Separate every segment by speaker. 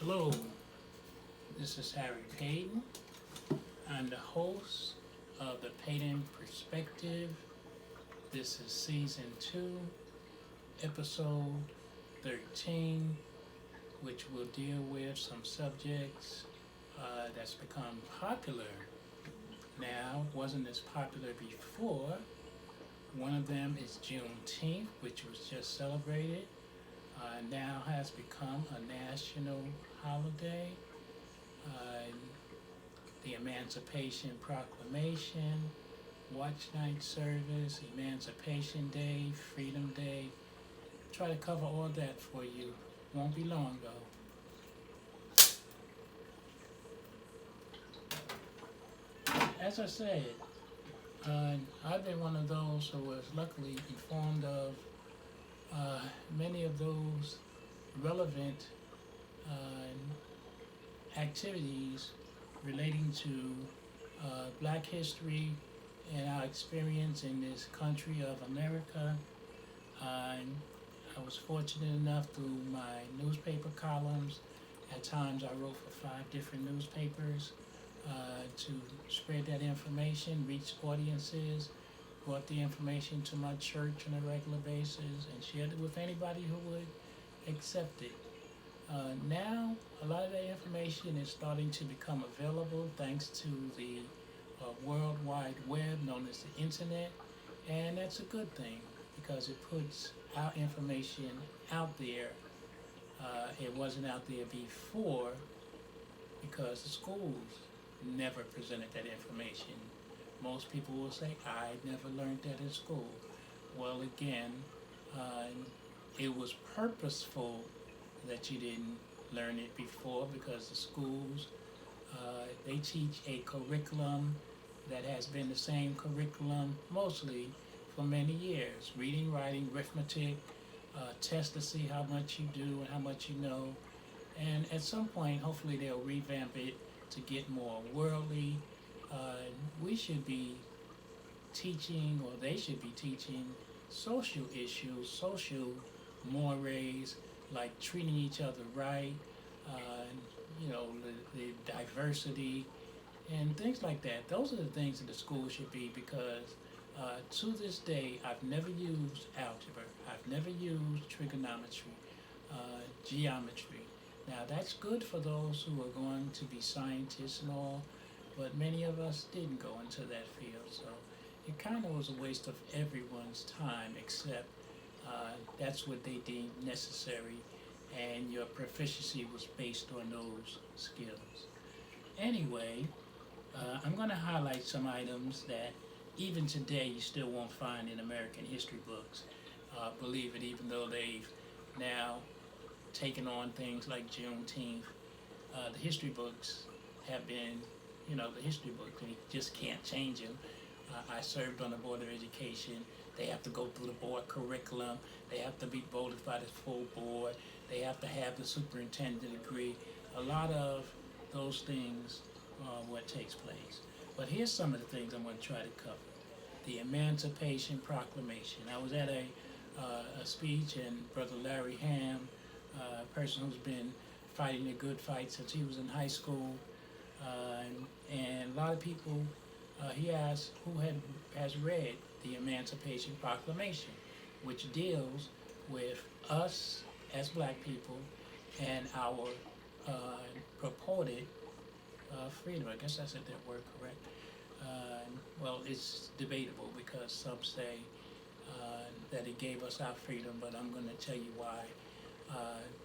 Speaker 1: Hello, this is Harry Paden. I'm the host of the Paden Perspective. This is Season 2, Episode 13, which will deal with some subjects that's become popular now. Wasn't as popular before. One of them is Juneteenth, which was just celebrated. Now has become a national holiday. Uh, the Emancipation Proclamation, Watch Night Service, Emancipation Day, Freedom Day. Try to cover all that for you. Won't be long though. As I said, I've been one of those who was luckily informed of many of those relevant activities relating to black history and our experience in this country of America. I was fortunate enough through my newspaper columns. At times I wrote for 5 different newspapers to spread that information, reach audiences, brought the information to my church on a regular basis, and shared it with anybody who would accept it. Now, a lot of that information is starting to become available thanks to the World Wide Web, known as the Internet, and that's a good thing because it puts our information out there. It wasn't out there before because the schools never presented that information. Most people will say, I never learned that in school. Well, again, it was purposeful that you didn't learn it before because the schools, they teach a curriculum that has been the same curriculum mostly for many years. Reading, writing, arithmetic, test to see how much you do and how much you know. And at some point, hopefully they'll revamp it to get more worldly. We should be teaching, or they should be teaching, social issues, social mores, like treating each other right, the diversity, and things like that. Those are the things that the school should be because to this day, I've never used algebra. I've never used trigonometry, geometry. Now, that's good for those who are going to be scientists and all, but many of us didn't go into that field, so it kind of was a waste of everyone's time, except that's what they deemed necessary, and your proficiency was based on those skills. Anyway, I'm going to highlight some items that even today you still won't find in American history books. Believe it, even though they've now taken on things like Juneteenth, the history books have been, the history books, and you just can't change them. I served on the Board of Education. They have to go through the board curriculum. They have to be voted by the full board. They have to have the superintendent agree. A lot of those things are what takes place. But here's some of the things I'm going to try to cover. The Emancipation Proclamation. I was at a speech, and Brother Larry Ham, a person who's been fighting a good fight since he was in high school, and a lot of people, he asked who has read the Emancipation Proclamation, which deals with us as black people and our purported freedom. I guess I said that word correct. Well, it's debatable because some say that it gave us our freedom, but I'm going to tell you why.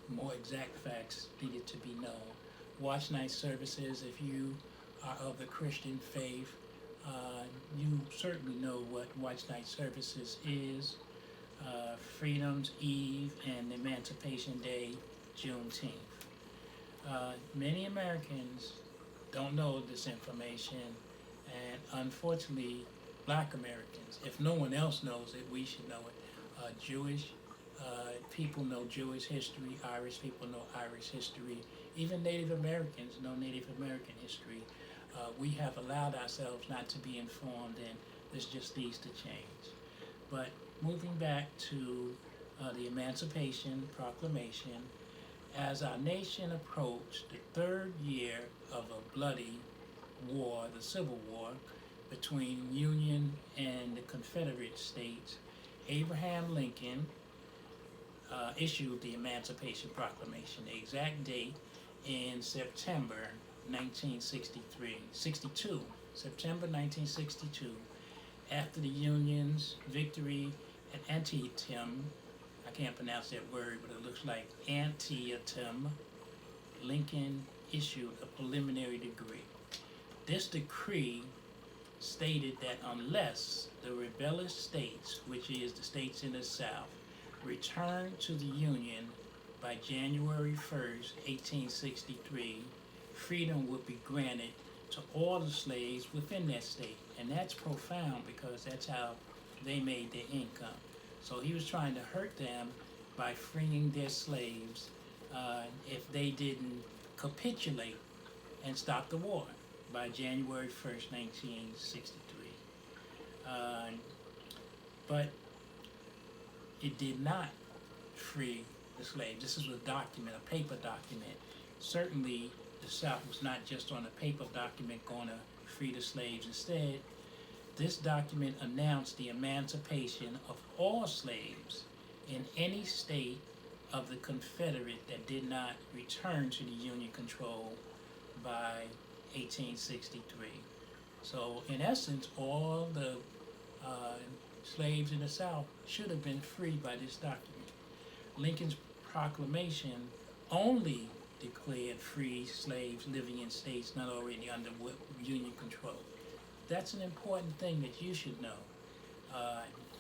Speaker 1: More exact facts needed to be known. Watch night services, if you are of the Christian faith, you certainly know what Watch Night Services is. Freedom's Eve and Emancipation Day, Juneteenth. Many Americans don't know this information, and unfortunately, black Americans, if no one else knows it, we should know it. Jewish people know Jewish history, Irish people know Irish history, even Native Americans know Native American history. We have allowed ourselves not to be informed, and this just needs to change. But moving back to the Emancipation Proclamation, As our nation approached the third year of a bloody war, the Civil War, between Union and the Confederate States, Abraham Lincoln issued the Emancipation Proclamation. The exact date in September 1962, September 1962, after the Union's victory at Antietam. I can't pronounce that word, but it looks like Antietam. Lincoln issued a preliminary decree. This decree stated that unless the rebellious states, which is the states in the South, returned to the Union by January 1st, 1863, freedom would be granted to all the slaves within that state. And that's profound because that's how they made their income. So he was trying to hurt them by freeing their slaves if they didn't capitulate and stop the war by January 1st, 1963. But it did not free the slaves. This is a document, a paper document. Certainly, the South was not just on a paper document going to free the slaves. Instead, this document announced the emancipation of all slaves in any state of the Confederate that did not return to the Union control by 1863. So, in essence, all the slaves in the South should have been freed by this document. Lincoln's proclamation only declared free slaves living in states not already under Union control. That's an important thing that you should know.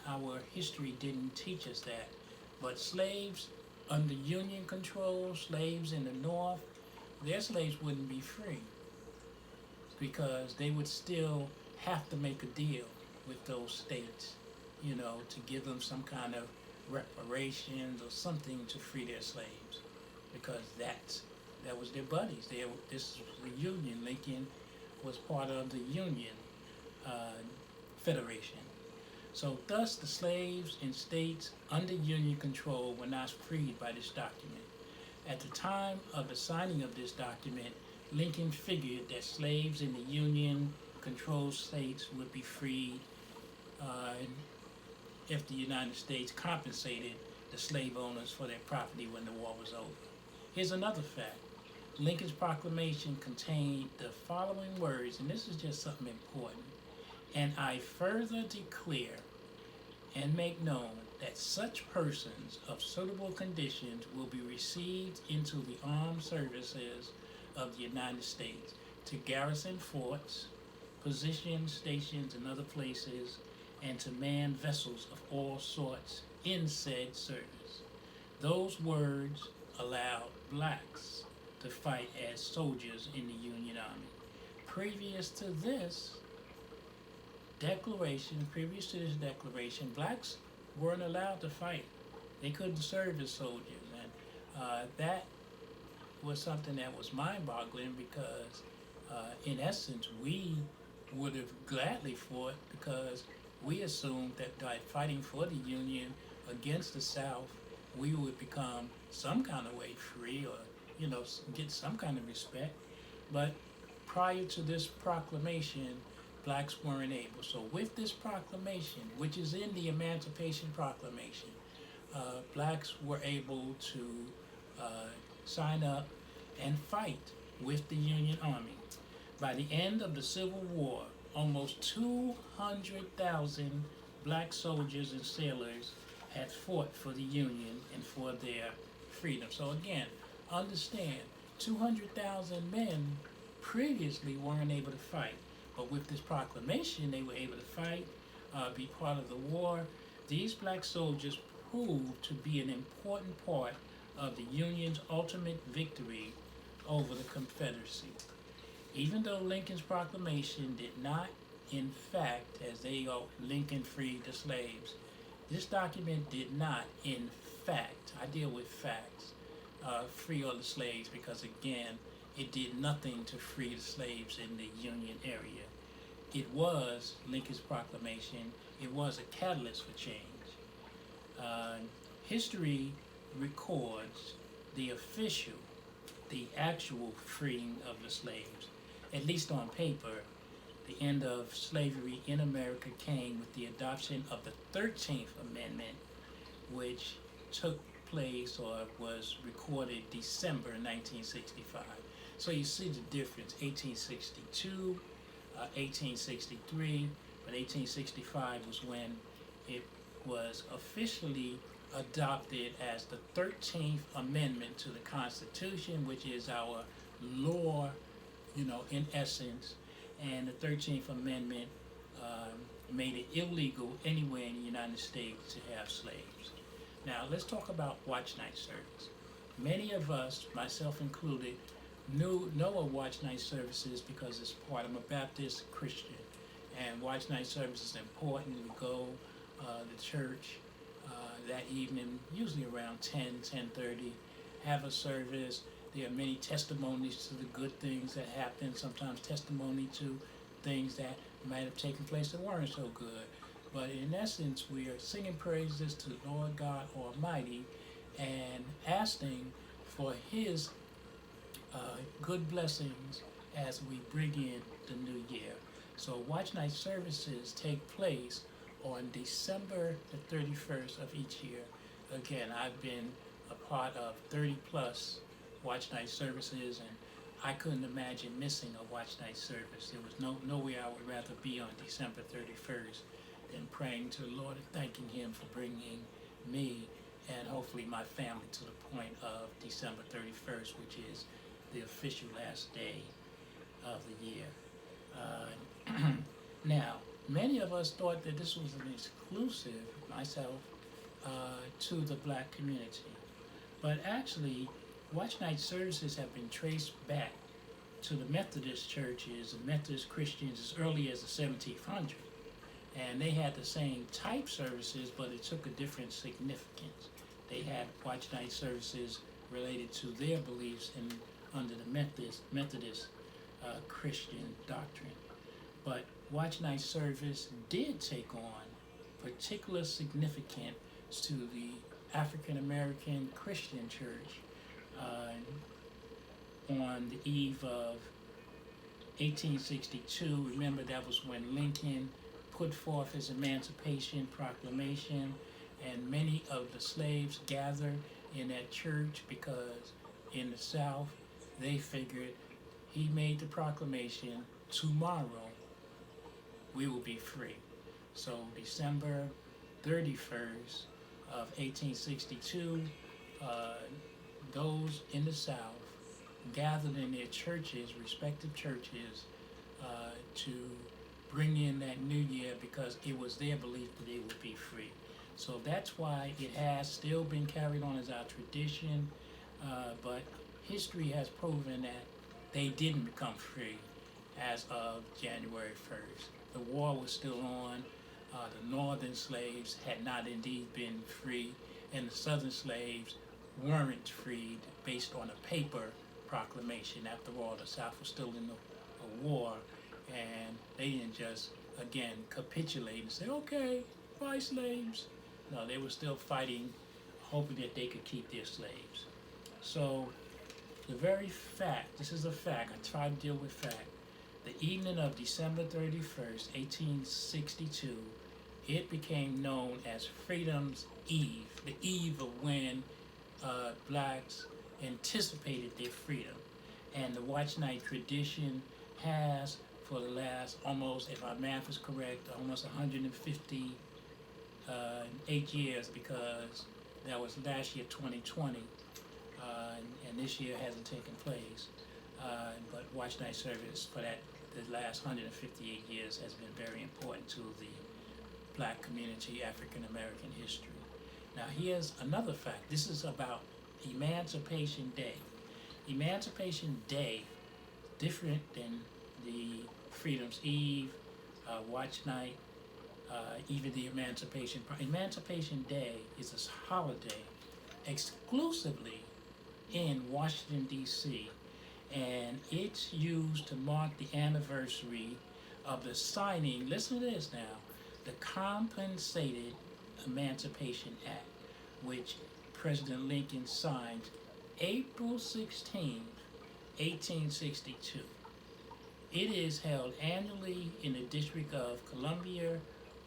Speaker 1: Our history didn't teach us that, but slaves under Union control, slaves in the North, their slaves wouldn't be free because they would still have to make a deal with those states, to give them some kind of reparations or something to free their slaves, because that was their buddies. This was the Union. Lincoln was part of the Union Federation. So thus the slaves in states under Union control were not freed by this document. At the time of the signing of this document, Lincoln figured that slaves in the Union controlled states would be freed if the United States compensated the slave owners for their property when the war was over. Here's another fact. Lincoln's proclamation contained the following words, and this is just something important. And I further declare and make known that such persons of suitable conditions will be received into the armed services of the United States to garrison forts, position stations in other places, and to man vessels of all sorts in said service. Those words allowed blacks to fight as soldiers in the Union Army. Previous to this declaration, blacks weren't allowed to fight. They couldn't serve as soldiers. And that was something that was mind-boggling because, in essence, we would have gladly fought because we assumed that by fighting for the Union against the South, we would become some kind of way free or, get some kind of respect. But prior to this proclamation, blacks weren't able. So with this proclamation, which is in the Emancipation Proclamation, blacks were able to sign up and fight with the Union Army. By the end of the Civil War, almost 200,000 black soldiers and sailors had fought for the Union and for their freedom. So again, understand, 200,000 men previously weren't able to fight. But with this proclamation, they were able to fight, be part of the war. These black soldiers proved to be an important part of the Union's ultimate victory over the Confederacy. Even though Lincoln's proclamation did not, in fact, Lincoln freed the slaves, this document did not, in fact, I deal with facts, free all the slaves because, again, it did nothing to free the slaves in the Union area. It was Lincoln's proclamation. It was a catalyst for change. History records the official, the actual freeing of the slaves, at least on paper. The end of slavery in America came with the adoption of the 13th Amendment, which took place or was recorded December 1965. So you see the difference, 1862, 1863, but 1865 was when it was officially adopted as the 13th Amendment to the Constitution, which is our law, in essence. And the 13th Amendment made it illegal anywhere in the United States to have slaves. Now, let's talk about watch night service. Many of us, myself included, know of watch night services because it's part. I'm a Baptist Christian, and watch night service is important. We go to church that evening, usually around 10:30, have a service. There are many testimonies to the good things that happen, sometimes testimony to things that might have taken place that weren't so good. But in essence, we are singing praises to the Lord God Almighty and asking for His good blessings as we bring in the new year. So watch night services take place on December the 31st of each year. Again, I've been a part of 30 plus watch night services, and I couldn't imagine missing a watch night service. There was nowhere I would rather be on December 31st than praying to the Lord and thanking Him for bringing me and hopefully my family to the point of December 31st, which is the official last day of the year. Now, many of us thought that this was an exclusive, myself, to the black community. But actually, watch night services have been traced back to the Methodist churches and Methodist Christians as early as the 1700s. And they had the same type services, but it took a different significance. They had watch night services related to their beliefs and under the Methodist Christian doctrine. But watch night service did take on particular significance to the African American Christian church on the eve of 1862. Remember, that was when Lincoln put forth his Emancipation Proclamation, and many of the slaves gathered in that church because in the South they figured he made the proclamation, tomorrow we will be free. So December 31st of 1862, those in the South gathered in their churches, respective churches, to bring in that new year because it was their belief that they would be free. So that's why it has still been carried on as our tradition, but history has proven that they didn't become free as of January 1st. The war was still on. The northern slaves had not indeed been free, and the southern slaves weren't freed based on a paper proclamation. After all, the South was still in a war, and they didn't just, again, capitulate and say, okay, bye slaves. No, they were still fighting, hoping that they could keep their slaves. So the very fact, this is a fact, I try to deal with fact, the evening of December 31st, 1862, it became known as Freedom's Eve, the eve of when blacks anticipated their freedom. And the watch night tradition has, for the last almost, if our math is correct, almost 158 years, because that was last year, 2020, and this year hasn't taken place. But watch night service for the last 158 years has been very important to the black community, African American history. Now here's another fact. This is about Emancipation Day. Emancipation Day, different than the Freedom's Eve, watch night, even the Emancipation. Emancipation Day is a holiday exclusively in Washington, D.C., and it's used to mark the anniversary of the signing, listen to this now, the Compensated Emancipation Act, which President Lincoln signed April 16th, 1862. It is held annually in the District of Columbia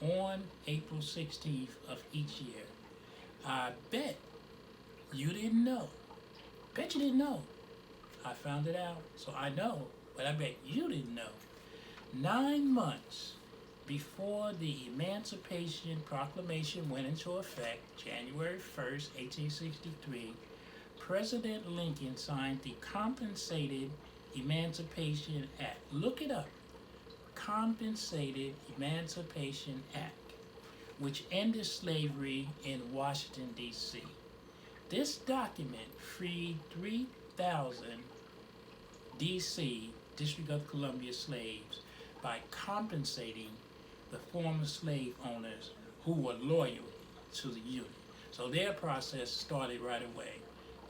Speaker 1: on April 16th of each year. I bet you didn't know. Bet you didn't know. I found it out, so I know, but I bet you didn't know. 9 months before the Emancipation Proclamation went into effect, January 1st, 1863, President Lincoln signed the Compensated Emancipation Act. Look it up. Compensated Emancipation Act, which ended slavery in Washington, D.C. This document freed 3,000 D.C. District of Columbia slaves by compensating the former slave owners who were loyal to the Union. So their process started right away.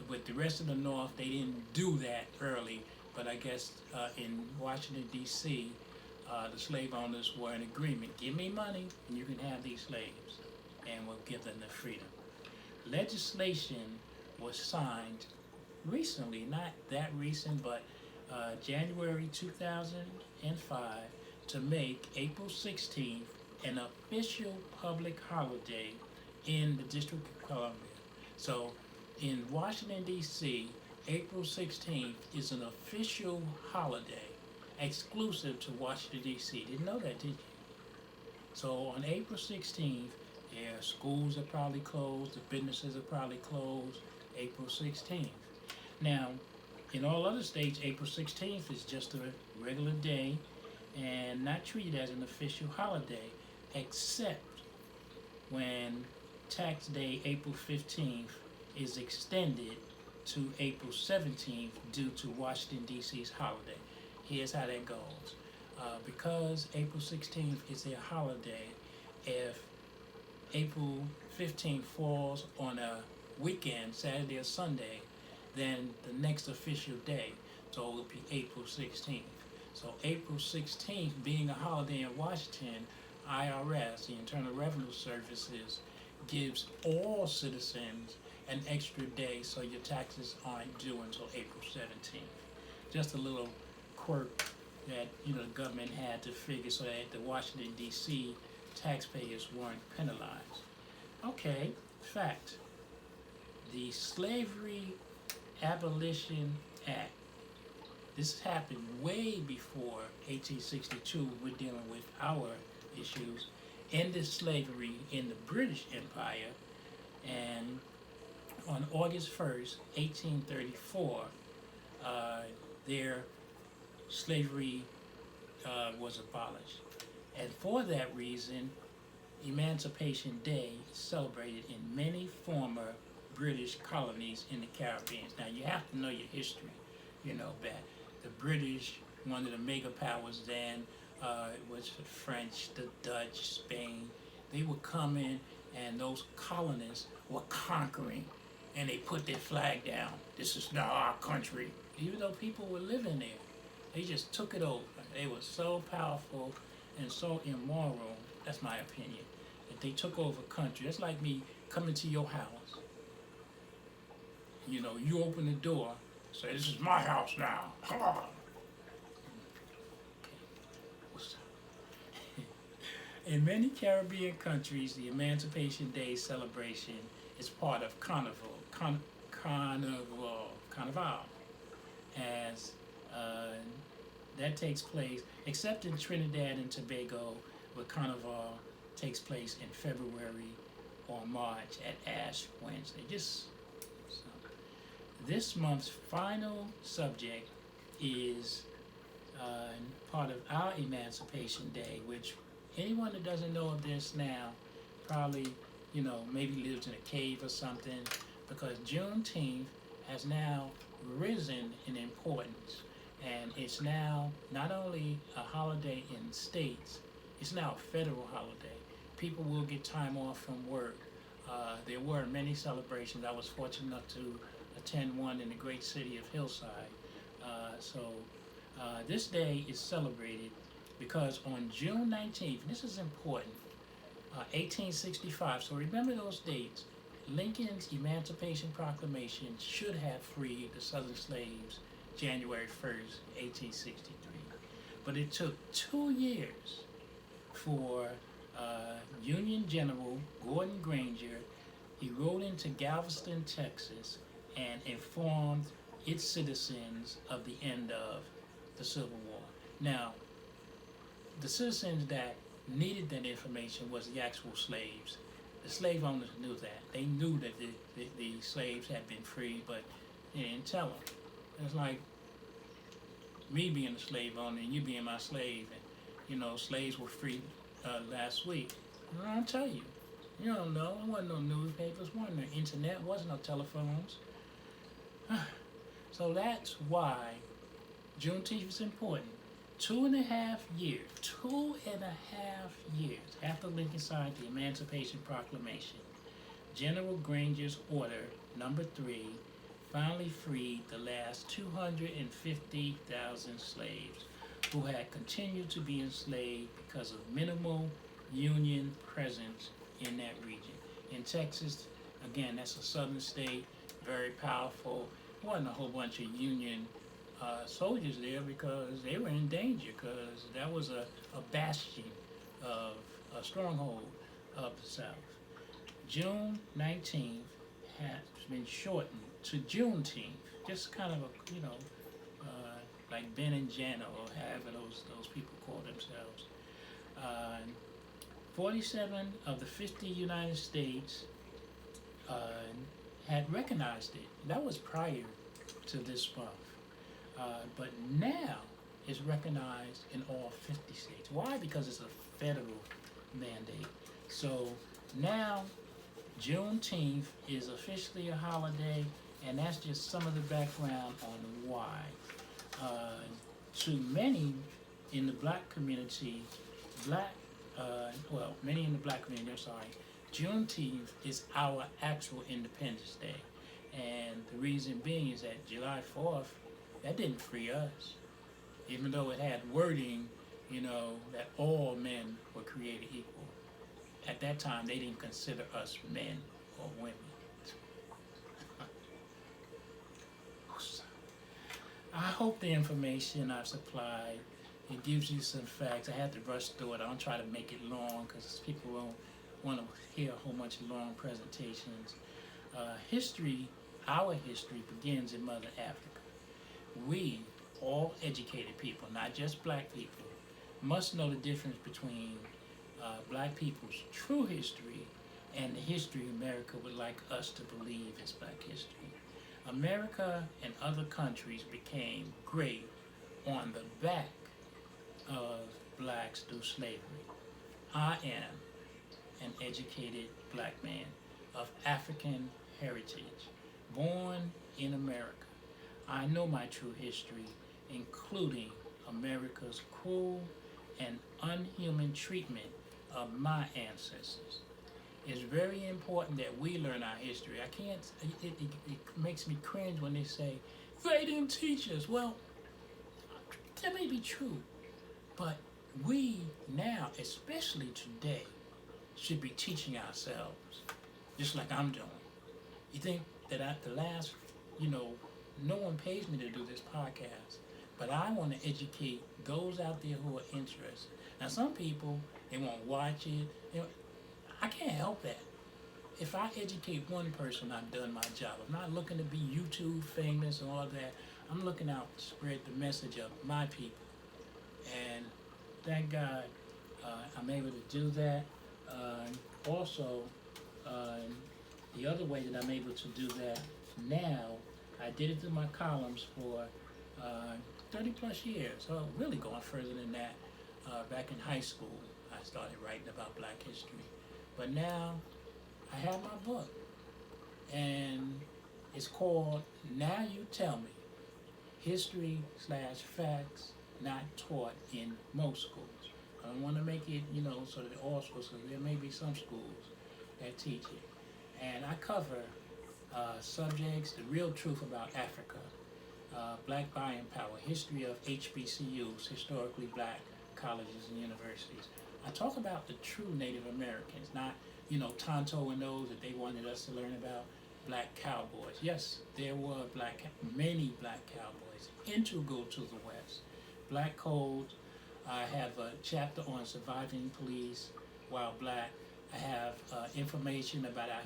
Speaker 1: With the rest of the North, they didn't do that early, but I guess in Washington, D.C., the slave owners were in agreement. Give me money and you can have these slaves, and we'll give them the freedom. Legislation was signed recently, not that recent, but January 2005, to make April 16th an official public holiday in the District of Columbia. So in Washington, D.C., April 16th is an official holiday exclusive to Washington, D.C. Didn't know that, did you? So on April 16th, yeah, schools are probably closed, the businesses are probably closed, April 16th. Now, in all other states, April 16th is just a regular day and not treated as an official holiday, except when tax day, April 15th, is extended to April 17th due to Washington, D.C.'s holiday. Here's how that goes. Because April 16th is their holiday, if April 15th falls on a weekend, Saturday or Sunday, then the next official day, so it will be April 16th. So April 16th being a holiday in Washington, IRS, the Internal Revenue Services, gives all citizens an extra day so your taxes aren't due until April 17th. Just a little quirk that the government had to figure so that the Washington, D.C. taxpayers weren't penalized. Okay, fact. The Slavery Abolition Act. This happened way before 1862. We're dealing with our issues. Ended slavery in the British Empire, and on August 1st, 1834, their slavery was abolished. And for that reason, Emancipation Day is celebrated in many former British colonies in the Caribbean. Now, you have to know your history, that the British, one of the mega powers then, was the French, the Dutch, Spain. They were coming, and those colonists were conquering, and they put their flag down. This is now our country. Even though people were living there, they just took it over. They were so powerful and so immoral, that's my opinion, that they took over country. That's like me coming to your house. You open the door, say, this is my house now. Come on. Okay. What's up? In many Caribbean countries, the Emancipation Day celebration is part of Carnival, as that takes place, except in Trinidad and Tobago, where Carnival takes place in February or March at Ash Wednesday. This month's final subject is part of our Emancipation Day, which anyone that doesn't know of this now probably, maybe lives in a cave or something, because Juneteenth has now risen in importance, and it's now not only a holiday in states, it's now a federal holiday. People will get time off from work. There were many celebrations. I was fortunate enough to attend one in the great city of Hillside. This day is celebrated because on June 19th, this is important, 1865, so remember those dates. Lincoln's Emancipation Proclamation should have freed the Southern slaves January 1st, 1863. But it took 2 years for Union General Gordon Granger. He rode into Galveston, Texas, and informed its citizens of the end of the Civil War. Now, the citizens that needed that information was the actual slaves. The slave owners knew that. They knew that the slaves had been freed, but they didn't tell them. It's like me being a slave owner and you being my slave, and slaves were freed last week. I'll tell you. You don't know. There wasn't no newspapers, wasn't no internet, wasn't no telephones. So that's why Juneteenth is important. 2.5 years after Lincoln signed the Emancipation Proclamation, General Granger's order number 3 finally freed the last 250,000 slaves who had continued to be enslaved because of minimal Union presence in that region. In Texas, again, that's a southern state, very powerful. There wasn't a whole bunch of Union soldiers there because they were in danger, because that was a bastion of a stronghold of the South. June 19th has been shortened to Juneteenth, just kind of a, like Ben and Jana, or however those people call themselves. 47 of the 50 United States had recognized it. That was prior to this month. But now it's recognized in all 50 states. Why? Because it's a federal mandate. So now Juneteenth is officially a holiday, and that's just some of the background on why. To many in the black community, Juneteenth is our actual Independence Day. And the reason being is that July 4th, that didn't free us. Even though it had wording, that all men were created equal. At that time, they didn't consider us men or women. I hope the information I've supplied, it gives you some facts. I had to rush through it. I don't try to make it long because people don't want to hear a whole bunch of long presentations. Our history begins in Mother Africa. We, all educated people, not just black people, must know the difference between black people's true history and the history America would like us to believe is black history. America and other countries became great on the back of blacks through slavery. I am an educated black man of African heritage, born in America. I know my true history, including America's cruel and unhuman treatment of my ancestors. It's very important that we learn our history. It makes me cringe when they say, they didn't teach us. Well, that may be true, but we now, especially today, should be teaching ourselves, just like I'm doing. You think that at the last, no one pays me to do this podcast, but I want to educate those out there who are interested. Now, some people, they won't watch it. I can't help that. If I educate one person, I've done my job. I'm not looking to be YouTube famous and all that. I'm looking out to spread the message of my people. And thank God I'm able to do that. Also, the other way that I'm able to do that now, I did it through my columns for 30 plus years. So really going further than that. Back in high school, I started writing about black history. But now, I have my book. And it's called Now You Tell Me. History/facts not taught in most schools. I don't want to make it, so that all schools, because there may be some schools that teach it. And I cover subjects, the real truth about Africa, black buying power, history of HBCUs, historically black colleges and universities. I talk about the true Native Americans, not Tonto and those that they wanted us to learn about, black cowboys. Yes, there were many black cowboys integral to the West. Black codes. I have a chapter on surviving police while black. I have information about our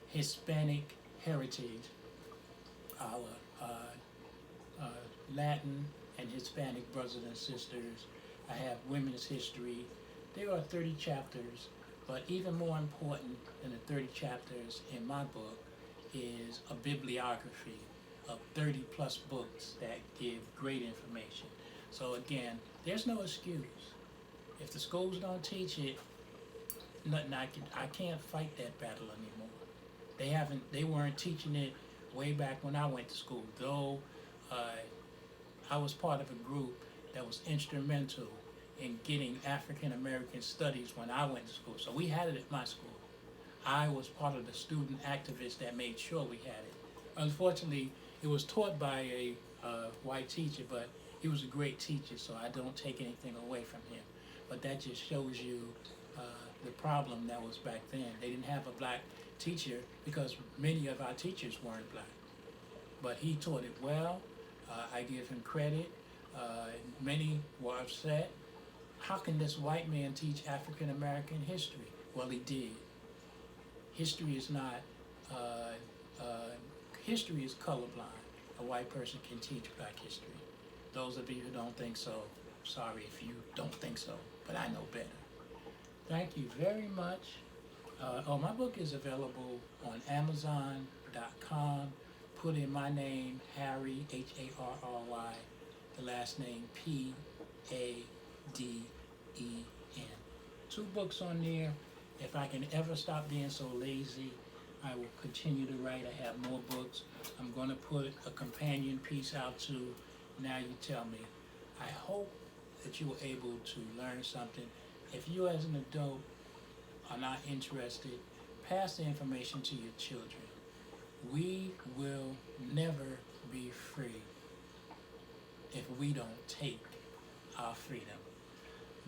Speaker 1: Hispanic heritage, our Latin and Hispanic brothers and sisters. I have women's history. There are 30 chapters, but even more important than the 30 chapters in my book is a bibliography of 30 plus books that give great information. So again, there's no excuse. If the schools don't teach it, nothing I can't fight that battle anymore. They weren't teaching it way back when I went to school, though I was part of a group that was instrumental in getting African American studies when I went to school. So we had it at my school. I was part of the student activists that made sure we had it. Unfortunately, it was taught by a white teacher, but he was a great teacher, so I don't take anything away from him. But that just shows you the problem that was back then. They didn't have a black teacher because many of our teachers weren't black. But he taught it well. I give him credit. Many were upset. How can this white man teach African American history? Well, he did. History is not, history is colorblind. A white person can teach black history. Those of you who don't think so, sorry if you don't think so, but I know better. Thank you very much. My book is available on Amazon.com. Put in my name, Harry, Harry, the last name Paden. 2 books on there. If I can ever stop being so lazy, I will continue to write. I have more books. I'm going to put a companion piece out too. Now you tell me. I hope that you were able to learn something. If you as an adult are not interested, pass the information to your children. We will never be free if we don't take our freedom.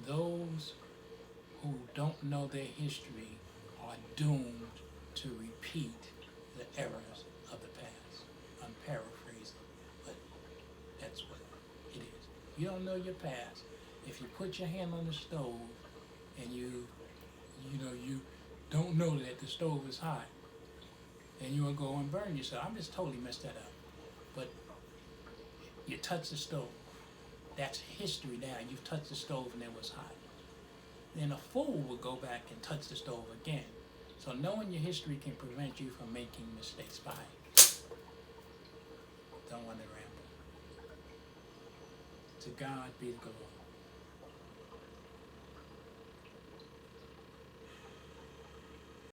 Speaker 1: Those who don't know their history are doomed to repeat the errors of the past. I'm paraphrasing, but that's what it is. You don't know your past. If you put your hand on the stove and you don't know that the stove is hot, and you will go and burn yourself. I'm just totally messed that up. But you touch the stove. That's history now. You've touched the stove and it was hot. Then a fool will go back and touch the stove again. So knowing your history can prevent you from making mistakes. Bye. Don't want to ramble. To God be the glory.